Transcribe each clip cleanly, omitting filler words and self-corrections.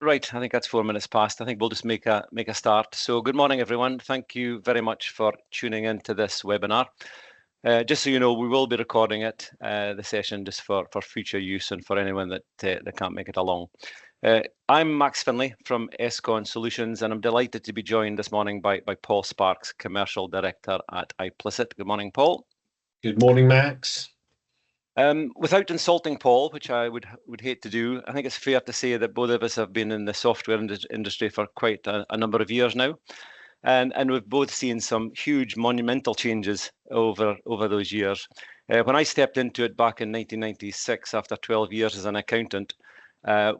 Right, I think that's 4 minutes past. I think we'll just make a start. So good morning, everyone. Thank you very much for tuning into this webinar. Just so you know, we will be recording it, the session, just for future use and for anyone that can't make it along. I'm Max Findlay from Escon Solutions, and I'm delighted to be joined this morning by Paul Sparks, Commercial Director at iplicit. Good morning, Paul. Good morning, Max. Without insulting Paul, which I would hate to do, I think it's fair to say that both of us have been in the software industry for quite a number of years now, and we've both seen some huge monumental changes over those years. When I stepped into it back in 1996, after 12 years as an accountant,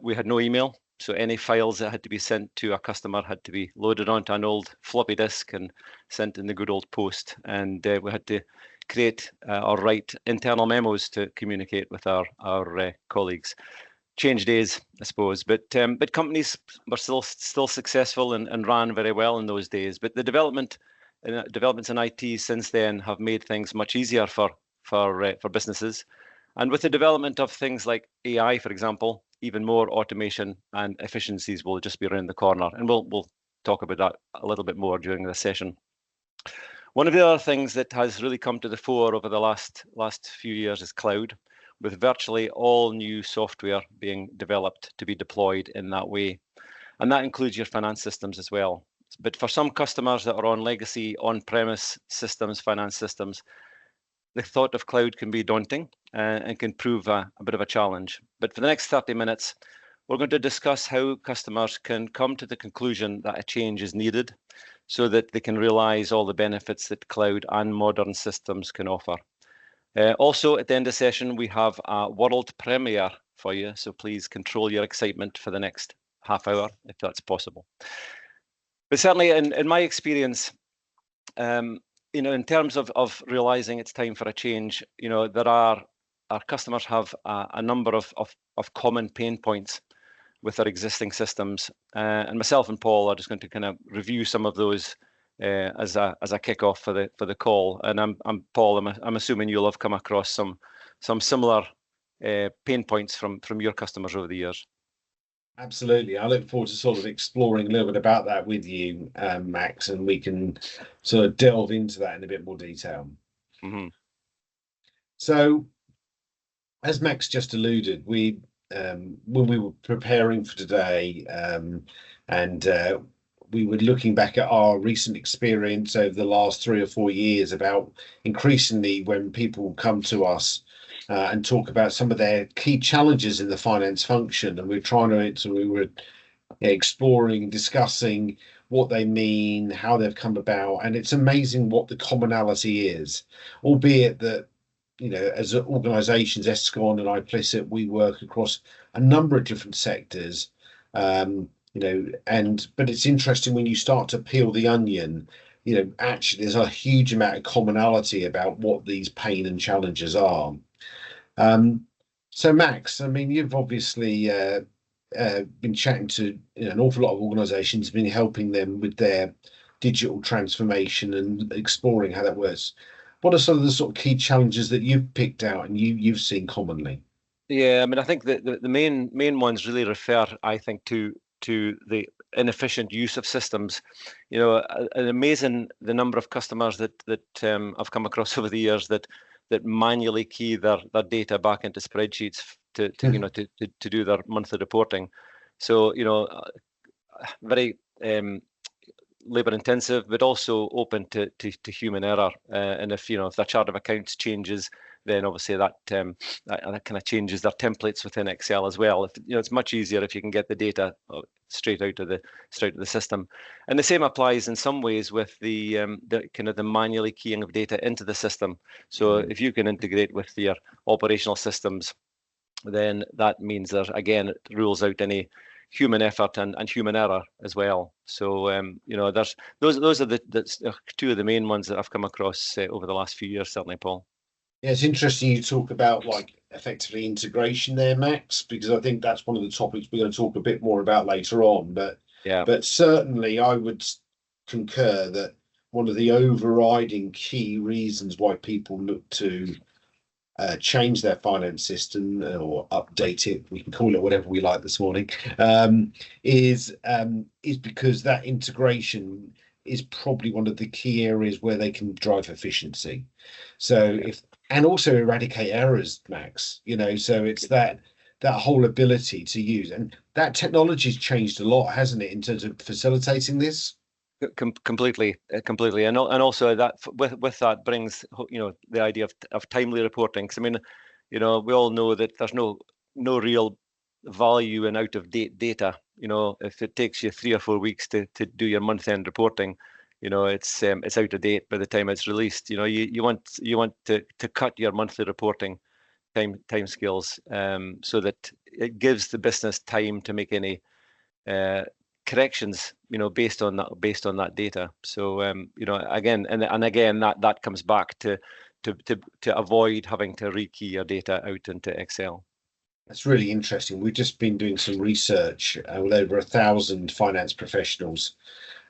we had no email, so any files that had to be sent to a customer had to be loaded onto an old floppy disk and sent in the good old post, and we had to create or write internal memos to communicate with our colleagues. Change days, I suppose, but companies were still successful and ran very well in those days. But the developments in IT since then have made things much easier for businesses, and with the development of things like AI, for example, even more automation and efficiencies will just be around the corner, and we'll talk about that a little bit more during the session. One of the other things that has really come to the fore over the last few years is cloud, with virtually all new software being developed to be deployed in that way. And that includes your finance systems as well. But for some customers that are on legacy on-premise systems, finance systems, the thought of cloud can be daunting and can prove a bit of a challenge. But for the next 30 minutes, we're going to discuss how customers can come to the conclusion that a change is needed, so that they can realize all the benefits that cloud and modern systems can offer. Also, at the end of the session, we have a world premiere for you, so please control your excitement for the next half hour, if that's possible. But certainly, in my experience, in terms of realizing it's time for a change, there are our customers have a number of common pain points with our existing systems, and myself and Paul are just going to kind of review some of those as a kickoff for the call. And I'm Paul. I'm assuming you'll have come across some similar pain points from your customers over the years. Absolutely. I look forward to sort of exploring a little bit about that with you, Max, and we can sort of delve into that in a bit more detail. Mm-hmm. So, as Max just alluded, when we were preparing for today, and we were looking back at our recent experience over the last 3 or 4 years about increasingly when people come to us and talk about some of their key challenges in the finance function, and we were exploring, discussing what they mean, how they've come about, and it's amazing what the commonality is, albeit that as organisations, Escon and iplicit, we work across a number of different sectors, but it's interesting when you start to peel the onion, actually there's a huge amount of commonality about what these pain and challenges are. So Max, I mean, you've obviously been chatting to an awful lot of organisations, been helping them with their digital transformation and exploring how that works. What are some of the sort of key challenges that you've picked out and you've seen commonly? Yeah, I mean, I think the main ones really refer, I think, to the inefficient use of systems. An amazing the number of customers that I've come across over the years that manually key their data back into spreadsheets to do their monthly reporting. So very labor intensive, but also open to human error. And if the chart of accounts changes, then obviously that kind of changes their templates within Excel as well. It's much easier if you can get the data straight out of the system. And the same applies in some ways with the kind of the manually keying of data into the system. So if you can integrate with your operational systems, then that means that again it rules out any human effort and human error as well. So there's those are the two of the main ones that I've come across over the last few years, certainly, Paul. Yeah, it's interesting you talk about effectively integration there, Max, because I think that's one of the topics we're going to talk a bit more about later on. But certainly I would concur that one of the overriding key reasons why people look to change their finance system or update it, we can call it whatever we like this morning, is because that integration is probably one of the key areas where they can drive efficiency. So and also eradicate errors, Max, so it's that whole ability to use, and that technology's changed a lot, hasn't it, in terms of facilitating this? Completely, and also that with that brings the idea of timely reporting. Because I mean, we all know that there's no real value in out of date data. If it takes you 3 or 4 weeks to do your month end reporting, it's out of date by the time it's released. You want to cut your monthly reporting time scales, so that it gives the business time to make any corrections, based on that data. So again, and again, that comes back to avoid having to rekey your data out into Excel. That's really interesting. We've just been doing some research with over 1,000 finance professionals,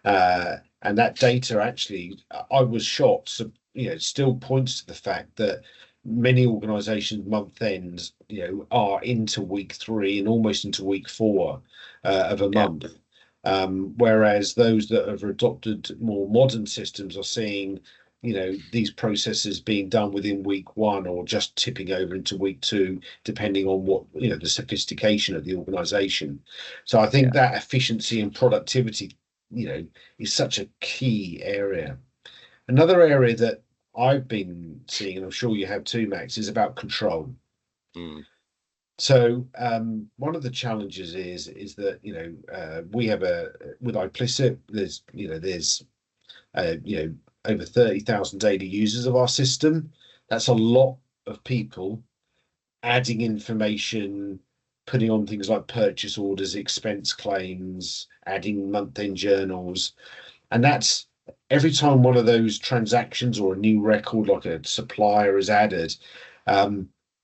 and that data actually, I was shocked. So, it still points to the fact that many organisations month ends, are into week 3 and almost into week 4 of a month. Whereas those that have adopted more modern systems are seeing, these processes being done within week 1 or just tipping over into week 2, depending on what, the sophistication of the organization. So I think that efficiency and productivity, is such a key area. Another area that I've been seeing, and I'm sure you have too, Max, is about control. So one of the challenges is that we have with iplicit, there's over 30,000 daily users of our system. That's a lot of people adding information, putting on things like purchase orders, expense claims, adding month-end journals, and that's every time one of those transactions or a new record like a supplier is added.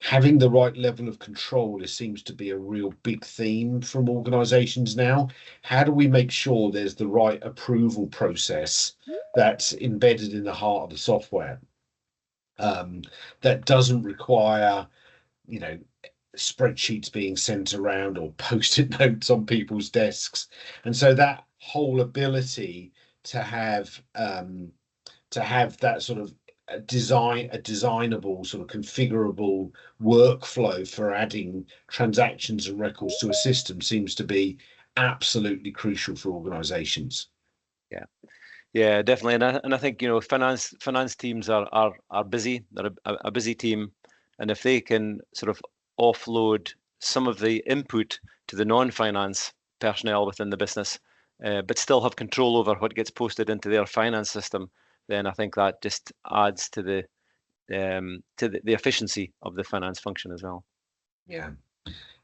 Having the right level of control seems to be a real big theme from organizations now. How do we make sure there's the right approval process that's embedded in the heart of the software, that doesn't require, spreadsheets being sent around or post-it notes on people's desks? And so that whole ability to have that sort of a designable, sort of configurable workflow for adding transactions and records to a system seems to be absolutely crucial for organizations. Yeah, definitely. And I think, finance teams are busy. They're a busy team, and if they can sort of offload some of the input to the non-finance personnel within the business, but still have control over what gets posted into their finance system, then I think that just adds to the efficiency of the finance function as well. Yeah.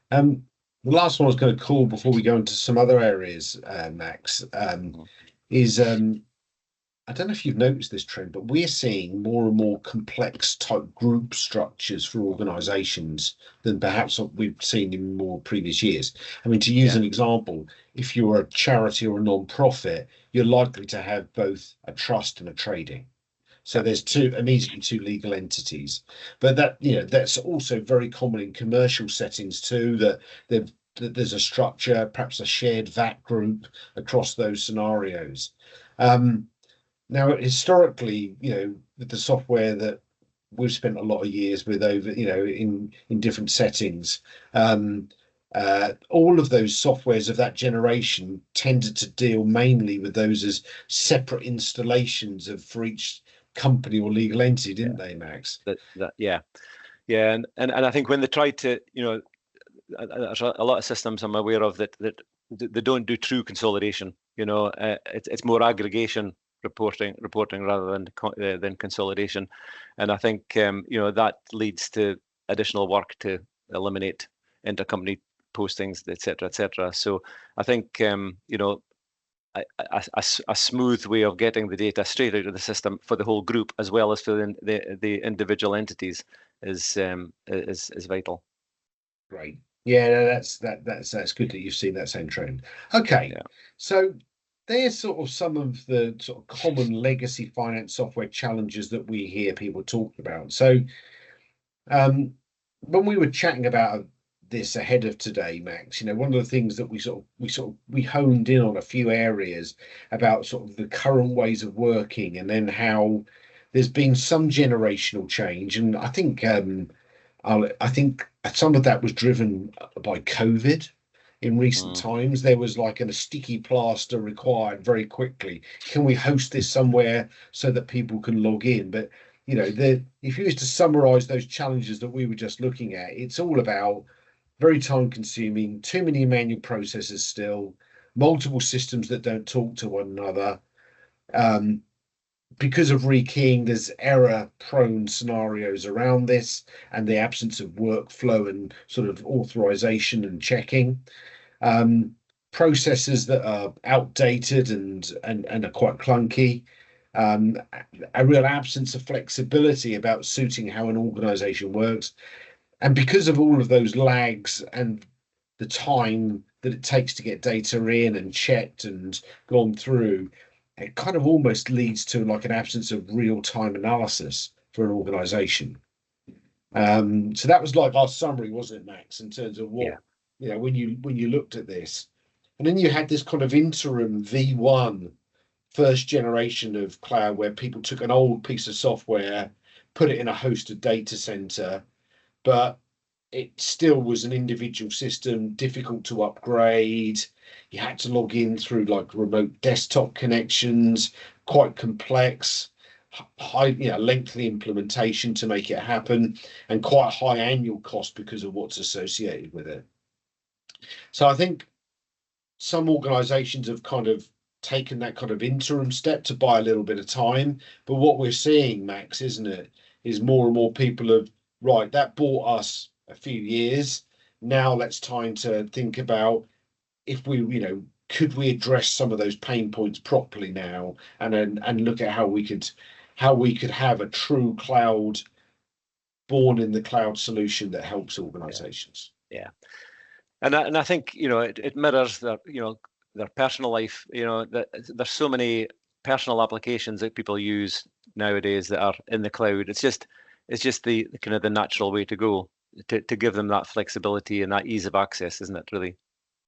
The last one I was going to call before we go into some other areas, Max, is I don't know if you've noticed this trend, but we're seeing more and more complex type group structures for organizations than perhaps what we've seen in more previous years. I mean, to use an example, if you're a charity or a non-profit, you're likely to have both a trust and a trading. So there's immediately two legal entities. But that's also very common in commercial settings too, that there's a structure, perhaps a shared VAT group across those scenarios. Now, historically, with the software that we've spent a lot of years with over, in different settings, all of those softwares of that generation tended to deal mainly with those as separate installations for each company or legal entity, didn't they, Max? Yeah, and I think when they tried to, there's a lot of systems I'm aware of that they don't do true consolidation. It's more aggregation reporting rather than consolidation, and I think that leads to additional work to eliminate intercompany postings, etc. So I think a smooth way of getting the data straight out of the system for the whole group as well as for the individual entities is vital. Great. Yeah, that's good that you've seen that same trend. Okay, so there's sort of some of the sort of common legacy finance software challenges that we hear people talk about. So When we were chatting about this ahead of today, Max, one of the things that we honed in on a few areas about sort of the current ways of working, and then how there's been some generational change, and I think some of that was driven by COVID. In recent Mm, times, there was like a sticky plaster required very quickly. Can we host this somewhere so that people can log in? But if you was to summarize those challenges that we were just looking at, it's all about very time consuming, too many manual processes still, multiple systems that don't talk to one another. Um, because of rekeying, there's error prone scenarios around this, and the absence of workflow and sort of authorization and checking. Um, Processes that are outdated and are quite clunky. Um, a real absence of flexibility about suiting how an organization works. And because of all of those lags and the time that it takes to get data in and checked and gone through, it kind of almost leads to like an absence of real-time analysis for an organization. So that was like our summary, wasn't it, Max, in terms of yeah. what, when you looked at this. And then you had this kind of interim V1 first generation of cloud where people took an old piece of software, put it in a hosted data center, but it still was an individual system, difficult to upgrade. You had to log in through like remote desktop connections, quite complex, high, lengthy implementation to make it happen, and quite high annual cost because of what's associated with it. So I think some organizations have kind of taken that kind of interim step to buy a little bit of time. But what we're seeing, Max, isn't it, is more and more people have, right, that bought us a few years. Now let's time to think about if could we address some of those pain points properly now, and look at how we could have a true cloud, born in the cloud solution that helps Yeah. organizations. Yeah. And I think it mirrors their personal life. That there's so many personal applications that people use nowadays that are in the cloud. It's just the kind of the natural way to go, to give them that flexibility and that ease of access, isn't it? Really?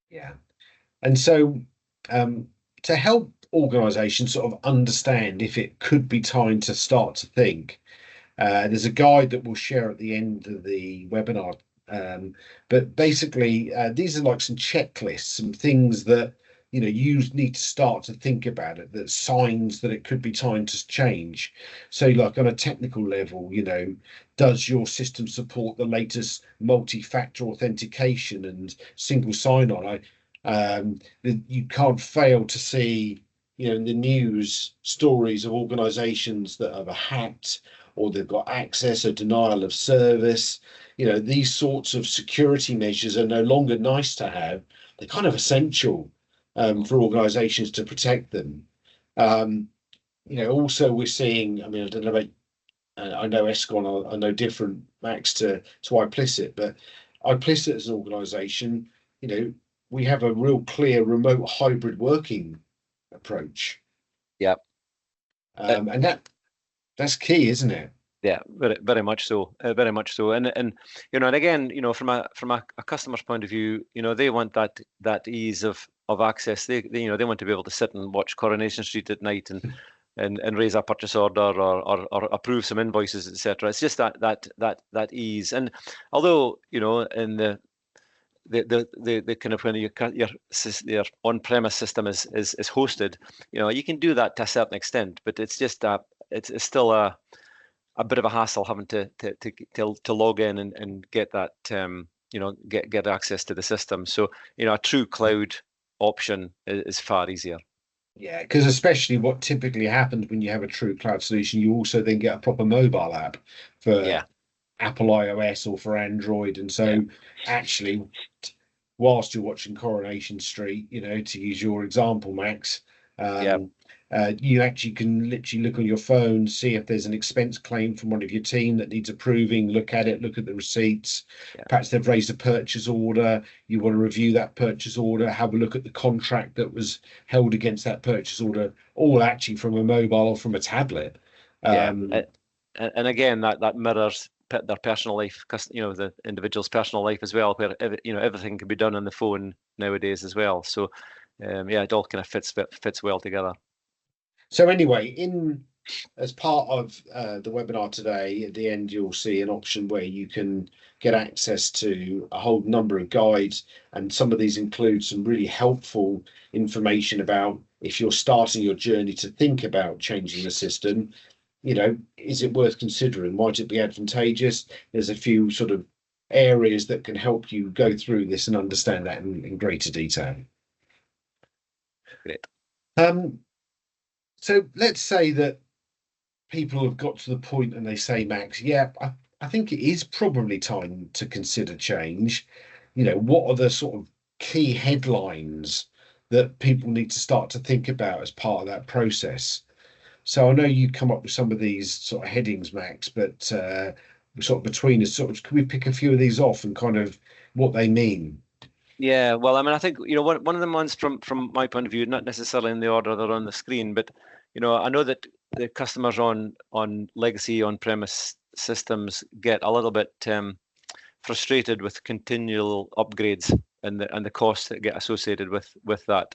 Yeah. And so, to help organizations sort of understand if it could be time to start to think, there's a guide that we'll share at the end of the webinar. But basically, these are like some checklists, some things that you need to start to think about it. That signs that it could be time to change. So, like on a technical level, does your system support the latest multi-factor authentication and single sign-on? You can't fail to see, in the news, stories of organizations that have hacked, or they've got access or denial of service. These sorts of security measures are no longer nice to have. They're kind of essential, for organizations to protect them. Um, Also we're seeing, I mean, I don't know about, I know Escon are no different, Max, to iplicit, but iplicit as an organization, we have a real clear remote hybrid working approach. Yeah. And that's key, isn't it? Yeah, very, very much so, very much so. And again, from a customer's point of view, they want that ease of access. They want to be able to sit and watch Coronation Street at night and raise a purchase order, or approve some invoices, etc. It's just that ease. And although in the kind of when your on-premise system is hosted, you can do that to a certain extent, but it's just it's still a bit of a hassle having to log in and get that get access to the system. So a true cloud option is far easier. Yeah, because especially what typically happens when you have a true cloud solution, you also then get a proper mobile app for Yeah, Apple iOS or for Android. And yeah, so actually, whilst you're watching Coronation Street, to use your example, Max, yeah, um, you actually can literally look on your phone, see if there's an expense claim from one of your team that needs approving, look at it, look at the receipts. yeah, Perhaps they've raised a purchase order. You want to review that purchase order, have a look at the contract that was held against that purchase order, all actually from a mobile or from a tablet. yeah. Um, And again, that mirrors their personal life, the individual's personal life as well, where everything can be done on the phone nowadays as well. So yeah, it all kind of fits well together. So anyway, as part of the webinar today, at the end you'll see an option where you can get access to a whole number of guides, and some of these include some really helpful information about if you're starting your journey to think about changing the system, is it worth considering? Might it be advantageous? There's a few sort of areas that can help you go through this and understand that in greater detail. Great. So let's say that people have got to the point and they say, Max, yeah, I think it is probably time to consider change. What are the sort of key headlines that people need to start to think about as part of that process? So I know you come up with some of these sort of headings, Max, but sort of between us, can we pick a few of these off and kind of what they mean? Yeah, well, I mean, I think one of the ones from my point of view, not necessarily in the order they're on the screen, but I know that the customers on legacy on-premise systems get a little bit frustrated with continual upgrades and the costs that get associated with that.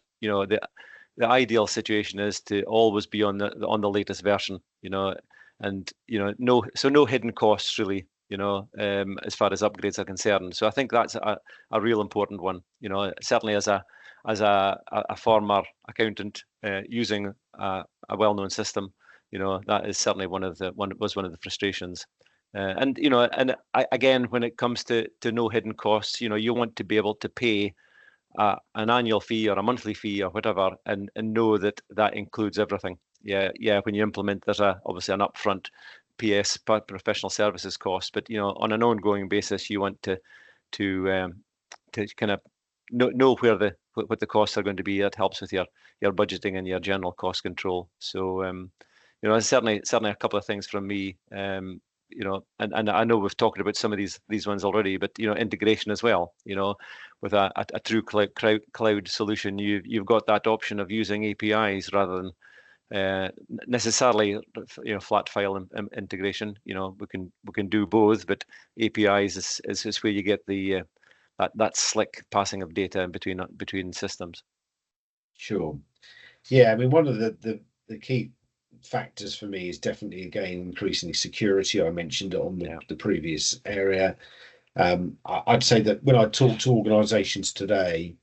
The ideal situation is to always be on the latest version, and no hidden costs really, as far as upgrades are concerned. So I think that's a real important one. Certainly as a former accountant using a well-known system, that is certainly one of the frustrations. Again, when it comes to no hidden costs, you want to be able to pay an annual fee or a monthly fee or whatever, and know that includes everything. Yeah. When you implement, there's obviously an upfront PS, professional services cost, but on an ongoing basis, you want to kind of know what the costs are going to be. That helps with your budgeting and your general cost control. So certainly a couple of things from me. And I know we've talked about some of these ones already, but integration as well. With a true cloud solution, you've got that option of using APIs rather than necessarily flat file integration. We can do both, but APIs is where you get the that slick passing of data in between systems. Sure. Yeah, I mean, one of the key factors for me is definitely, again, increasingly security. I mentioned it on the previous area. I'd say that when I talk to organizations today,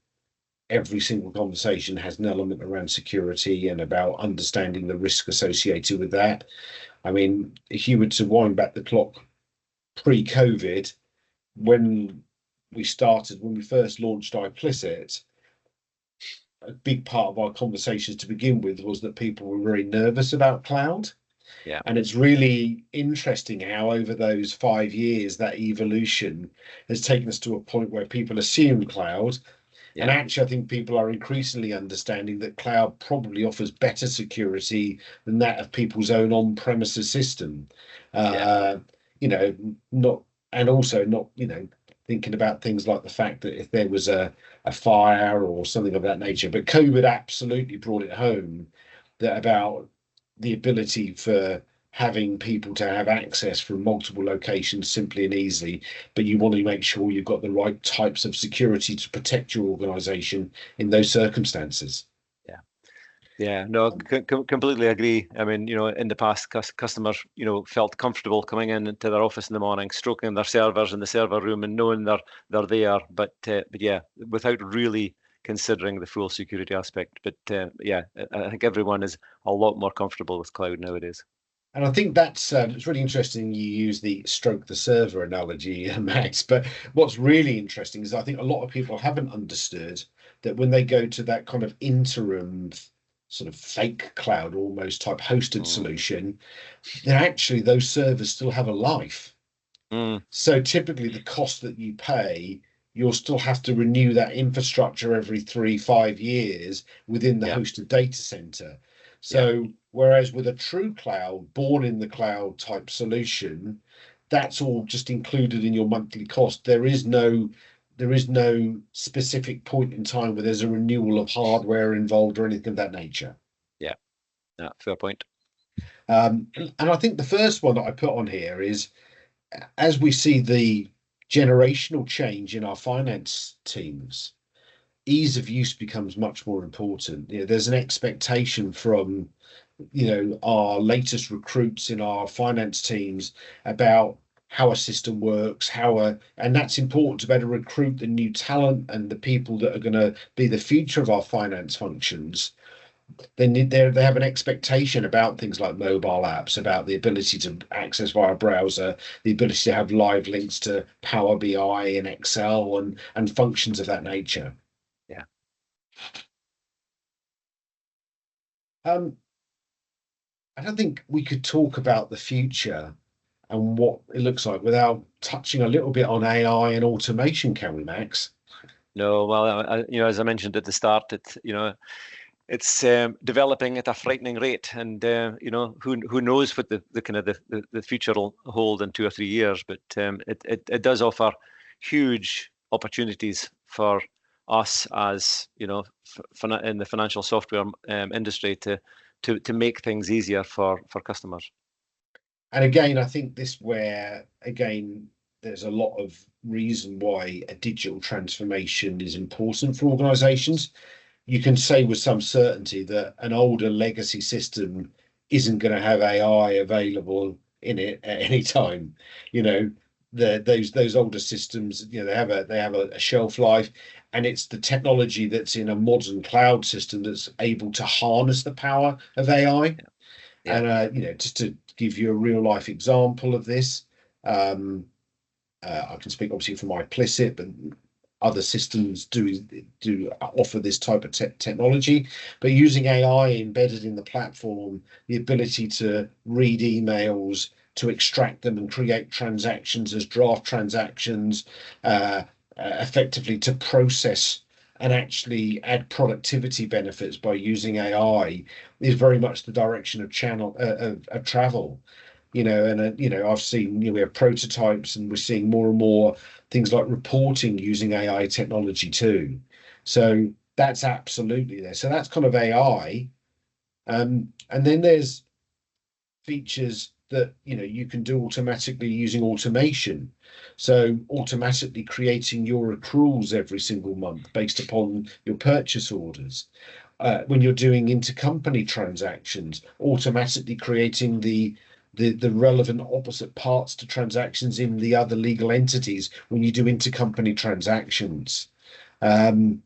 every single conversation has an element around security and about understanding the risk associated with that. I mean, if you were to wind back the clock pre-COVID, when we first launched iplicit, a big part of our conversations to begin with was that people were very nervous about cloud. Yeah. And it's really interesting how over those 5 years, that evolution has taken us to a point where people assume cloud. Yeah. And actually, I think people are increasingly understanding that cloud probably offers better security than that of people's own on-premises system. Not thinking about things like the fact that if there was a fire or something of that nature. But COVID absolutely brought it home, that about the ability for having people to have access from multiple locations simply and easily, but you want to make sure you've got the right types of security to protect your organization in those circumstances. Yeah, no, completely agree. I mean, in the past, customers, felt comfortable coming into their office in the morning, stroking their servers in the server room and knowing they're there. But yeah, without really considering the full security aspect. But yeah, I think everyone is a lot more comfortable with cloud nowadays. And I think that's it's really interesting you use the stroke the server analogy, Max. But what's really interesting is I think a lot of people haven't understood that when they go to that kind of interim sort of fake cloud almost type hosted solution, that actually those servers still have a life. So typically the cost that you pay, you'll still have to renew that infrastructure every 3-5 years within the hosted data center. So whereas with a true cloud, born in the cloud type solution, that's all just included in your monthly cost. There is no specific point in time where there's a renewal of hardware involved or anything of that nature. Yeah, fair point. And I think the first one that I put on here is as we see the generational change in our finance teams, ease of use becomes much more important. There's an expectation from our latest recruits in our finance teams about how a system works, and that's important to better recruit the new talent and the people that are going to be the future of our finance functions. They have an expectation about things like mobile apps, about the ability to access via browser, the ability to have live links to Power BI and Excel and functions of that nature. Yeah. I don't think we could talk about the future and what it looks like without touching a little bit on AI and automation, can we, Max? No, well, as I mentioned at the start, it's developing at a frightening rate, and who knows what the kind of the future will hold in 2 or 3 years, but it does offer huge opportunities for us as in the financial software industry to make things easier for customers. And again, I think there's a lot of reason why a digital transformation is important for organizations. You can say with some certainty that an older legacy system isn't going to have AI available in it at any time. Those older systems, they have a shelf life, and it's the technology that's in a modern cloud system that's able to harness the power of AI. Yeah. And just to give you a real life example of this, I can speak obviously from iplicit, but other systems do offer this type of technology. But using AI embedded in the platform, the ability to read emails, to extract them and create transactions as draft transactions, effectively to process and actually add productivity benefits by using AI is very much the direction of travel. I've seen we have prototypes, and we're seeing more and more things like reporting using AI technology too. So that's absolutely there. So that's kind of AI, and then there's features that you can do automatically using automation. So automatically creating your accruals every single month based upon your purchase orders. When you're doing intercompany transactions, automatically creating the relevant opposite parts to transactions in the other legal entities when you do intercompany transactions. And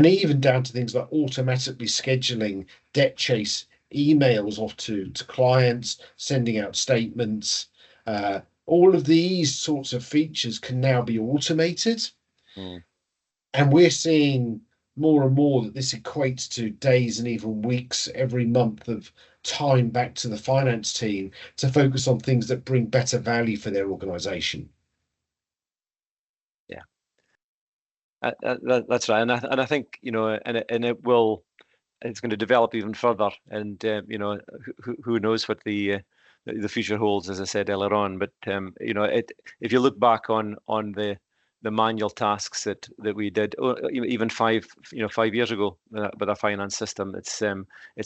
even down to things like automatically scheduling debt chase emails off to clients, sending out statements. All of these sorts of features can now be automated. And we're seeing more and more that this equates to days and even weeks every month of time back to the finance team to focus on things that bring better value for their organization. Yeah, that's right, and I think it's going to develop even further, and who knows what the future holds, as I said earlier on. But if you look back on the manual tasks that we did, even 5 years ago with our finance system, it's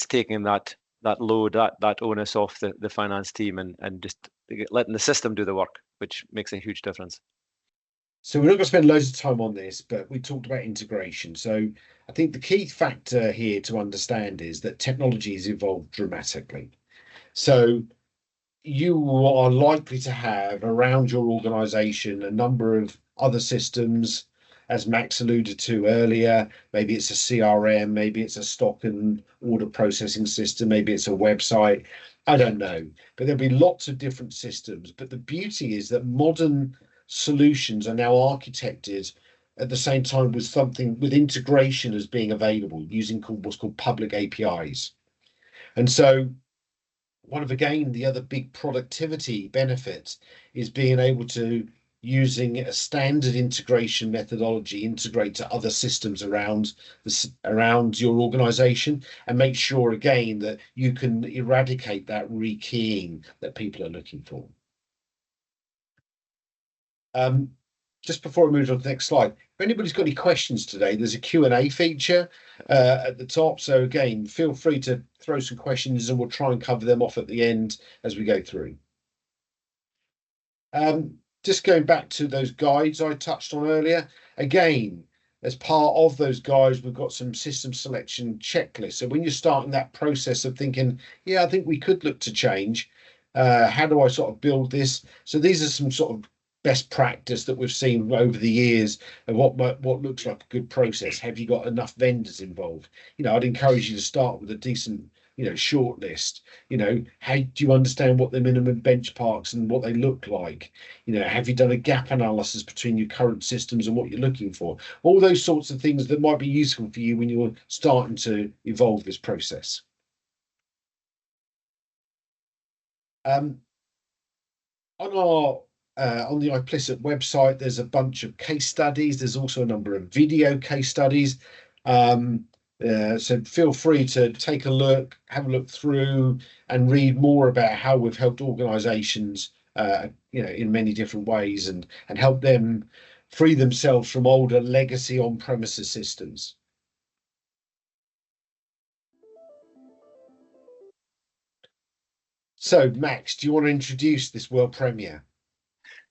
taking that load, that onus off the finance team, and just letting the system do the work, which makes a huge difference. So we're not going to spend loads of time on this, but we talked about integration. So I think the key factor here to understand is that technology has evolved dramatically. So you are likely to have around your organization a number of other systems, as Max alluded to earlier. Maybe it's a CRM, maybe it's a stock and order processing system, maybe it's a website. I don't know, but there'll be lots of different systems. But the beauty is that modern solutions are now architected at the same time with integration as being available using what's called public APIs. And so one of, again, the other big productivity benefits is being able to, using a standard integration methodology, integrate to other systems around your organization and make sure, again, that you can eradicate that rekeying that people are looking for. Just before I move on to the next slide, if anybody's got any questions today, there's a Q&A feature at the top. So again, feel free to throw some questions and we'll try and cover them off at the end as we go through. Just going back to those guides I touched on earlier, again, as part of those guides, we've got some system selection checklists. So when you're starting that process of thinking, yeah, I think we could look to change, how do I sort of build this? So these are some sort of best practice that we've seen over the years of what looks like a good process. Have you got enough vendors involved? I'd encourage you to start with a decent, short list. How do you understand what the minimum benchmarks and what they look like? Have you done a gap analysis between your current systems and what you're looking for? All those sorts of things that might be useful for you when you're starting to evolve this process. On the iplicit website, there's a bunch of case studies. There's also a number of video case studies. So feel free to take a look, have a look through, and read more about how we've helped organisations, in many different ways, and help them free themselves from older legacy on-premises systems. So, Max, do you want to introduce this world premiere?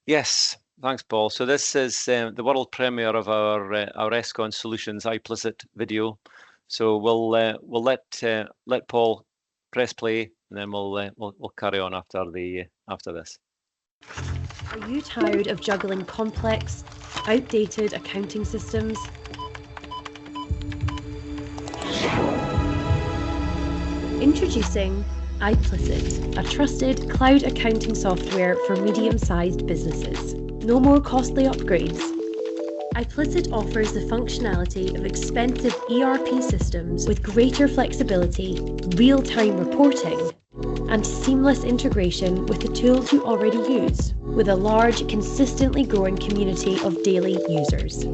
Yes, thanks, Paul. So this is the world premiere of our ESCON Solutions iplicit video. So we'll let Paul press play, and then we'll carry on after this. Are you tired of juggling complex, outdated accounting systems? Introducing iplicit, a trusted cloud accounting software for medium-sized businesses. No more costly upgrades. iplicit offers the functionality of expensive ERP systems with greater flexibility, real-time reporting, and seamless integration with the tools you already use, with a large, consistently growing community of daily users.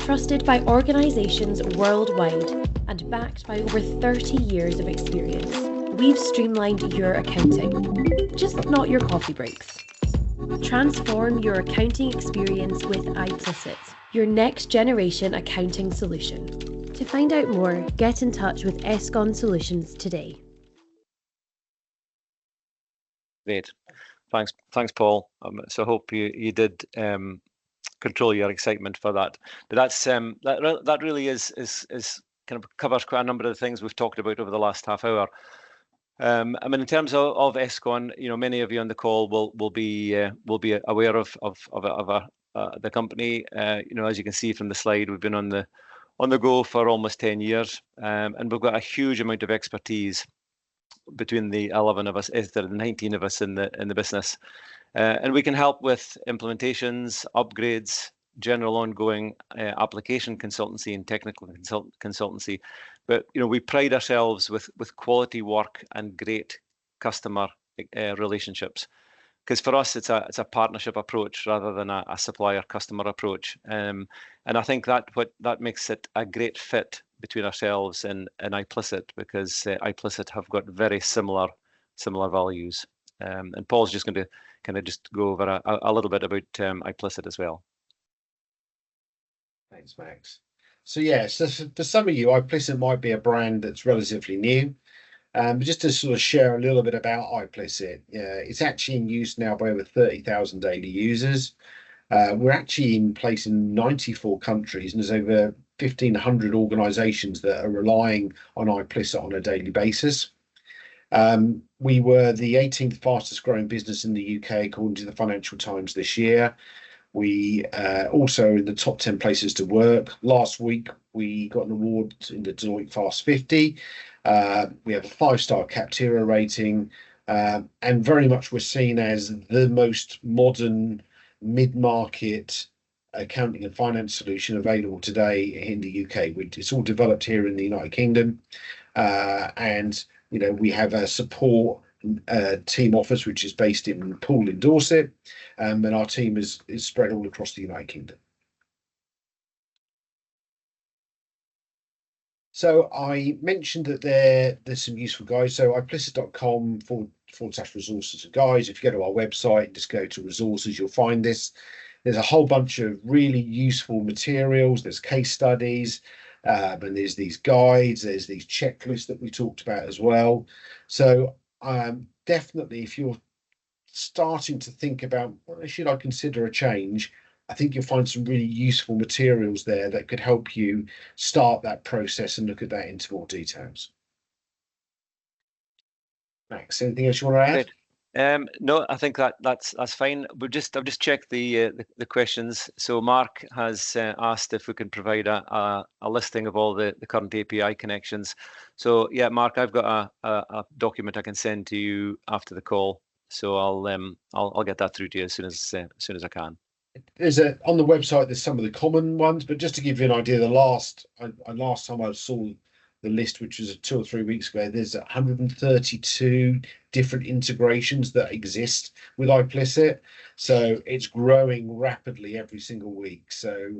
Trusted by organisations worldwide and backed by over 30 years of experience, we've streamlined your accounting, just not your coffee breaks. Transform your accounting experience with iplicit, your next generation accounting solution. To find out more, get in touch with ESCON Solutions today. Great, thanks, Paul. So I hope you did control your excitement for that. But that really is kind of covers quite a number of the things we've talked about over the last half hour. I mean, in terms of ESCON, many of you on the call will be aware of the company. As you can see from the slide, we've been on the go for almost 10 years, and we've got a huge amount of expertise between the 11 of us, the 19 of us in the business, and we can help with implementations, upgrades, general ongoing application consultancy and technical consultancy. But we pride ourselves with quality work and great customer relationships, because for us it's a partnership approach rather than a supplier customer approach, and I think that makes it a great fit between ourselves and iplicit, because iplicit have got very similar values, and Paul's just going to kind of just go over a little bit about iplicit as well. Thanks, Max. So for some of you, iplicit might be a brand that's relatively new. But just to sort of share a little bit about iplicit, it's actually in use now by over 30,000 daily users. We're actually in place in 94 countries, and there's over 1,500 organisations that are relying on iplicit on a daily basis. We were the 18th fastest growing business in the UK according to the Financial Times this year. We also in the top 10 places to work. Last week, we got an award in the Deloitte Fast 50. We have a 5-star Capterra rating, and very much we're seen as the most modern mid-market accounting and finance solution available today in the UK. It's all developed here in the United Kingdom, and we have a support team office which is based in Poole in Dorset, and our team is spread all across the United Kingdom. So I mentioned that there's some useful guides. So iplicit.com/resources and guides. If you go to our website, just go to resources, you'll find this. There's a whole bunch of really useful materials. There's case studies, and there's these guides. There's these checklists that we talked about as well. So definitely, if you're starting to think about, well, should I consider a change, I think you'll find some really useful materials there that could help you start that process and look at that into more details. Max, anything else you want to add? Great. No, I think that's fine. I've just checked the questions. So Mark has asked if we can provide a listing of all the current API connections. So yeah, Mark, I've got a document I can send to you after the call. So I'll get that through to you as soon as I can. There's on the website. There's some of the common ones, but just to give you an idea, the last time I saw the list, which was 2 or 3 weeks ago, there's 132 different integrations that exist with iplicit. So it's growing rapidly every single week. So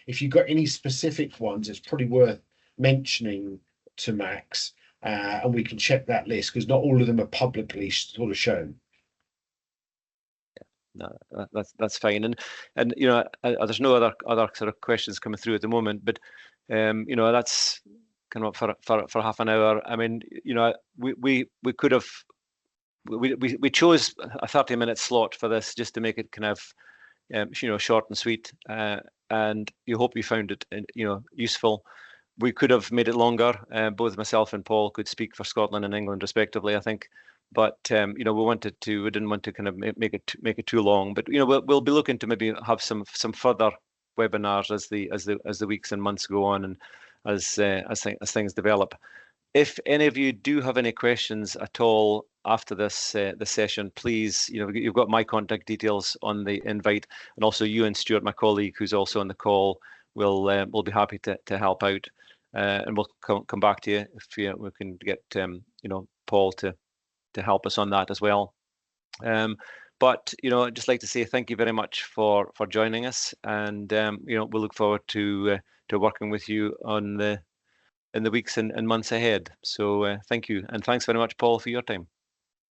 if you've got any specific ones, it's probably worth mentioning to Max, and we can check that list because not all of them are publicly sort of shown. No, that's fine, and you know, there's no other sort of questions coming through at the moment, but you know, that's kind of for half an hour. I mean, you know, we could have we chose a 30-minute slot for this just to make it kind of you know, short and sweet, and you hope you found it, you know, useful. We could have made it longer. Both myself and Paul could speak for Scotland and England respectively, I think. But you know, we didn't want to kind of make it too long. But you know, we'll be looking to maybe have some further webinars as the weeks and months go on, and as things develop. If any of you do have any questions at all after this session, please, you know, you've got my contact details on the invite, and also you and Stuart, my colleague, who's also on the call, will be happy to help out, and we'll come back to you if we can get you know, Paul to help us on that as well. But you know, I'd just like to say thank you very much for joining us, and you know, we'll look forward to working with you in the weeks and months ahead. So thank you, and thanks very much, Paul, for your time.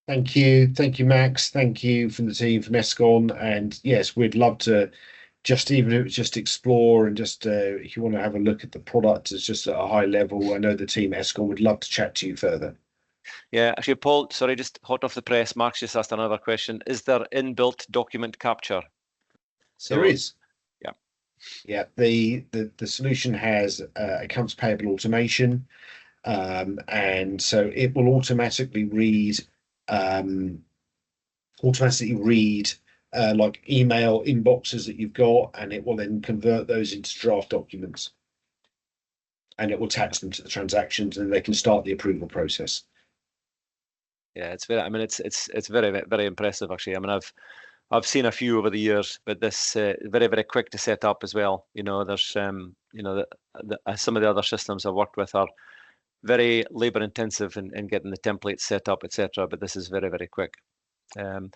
Thank you, Max. Thank you from the team from Escon, and yes, we'd love to just, even if it's just explore and just if you want to have a look at the product, it's just at a high level. I know the team Escon would love to chat to you further. Yeah, actually, Paul, sorry, just hot off the press, Mark's just asked another question. Is there inbuilt document capture? So, there is. Yeah. Yeah, the solution has accounts payable automation, and so it will automatically read like email inboxes that you've got, and it will then convert those into draft documents, and it will attach them to the transactions, and they can start the approval process. Yeah, it's very. I mean, it's very, very impressive actually. I mean, I've seen a few over the years, but this very, very quick to set up as well. You know, there's you know, some of the other systems I've worked with are very labor intensive in getting the templates set up, etc. But this is very, very quick. One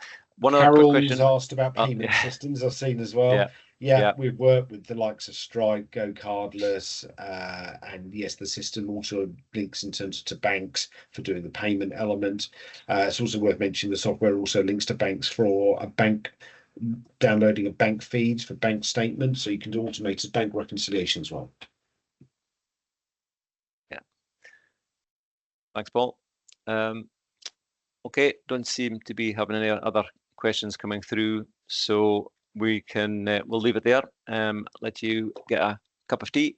other quick question. Carol's asked about payment systems. I've seen as well. Yeah, we've worked with the likes of Stripe, Go Cardless, and yes, the system also links in terms to banks for doing the payment element. It's also worth mentioning the software also links to banks for a bank downloading of bank feeds for bank statements, so you can do automated bank reconciliation as well. Yeah. Thanks, Paul. Okay, don't seem to be having any other questions coming through, so we can we'll leave it there. Let you get a cup of tea,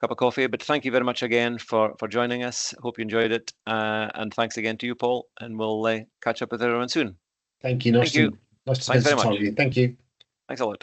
cup of coffee. But thank you very much again for joining us. Hope you enjoyed it, and thanks again to you, Paul. And we'll catch up with everyone soon. Thank you. Nice to Thanks very much. Thank you. Thanks a lot.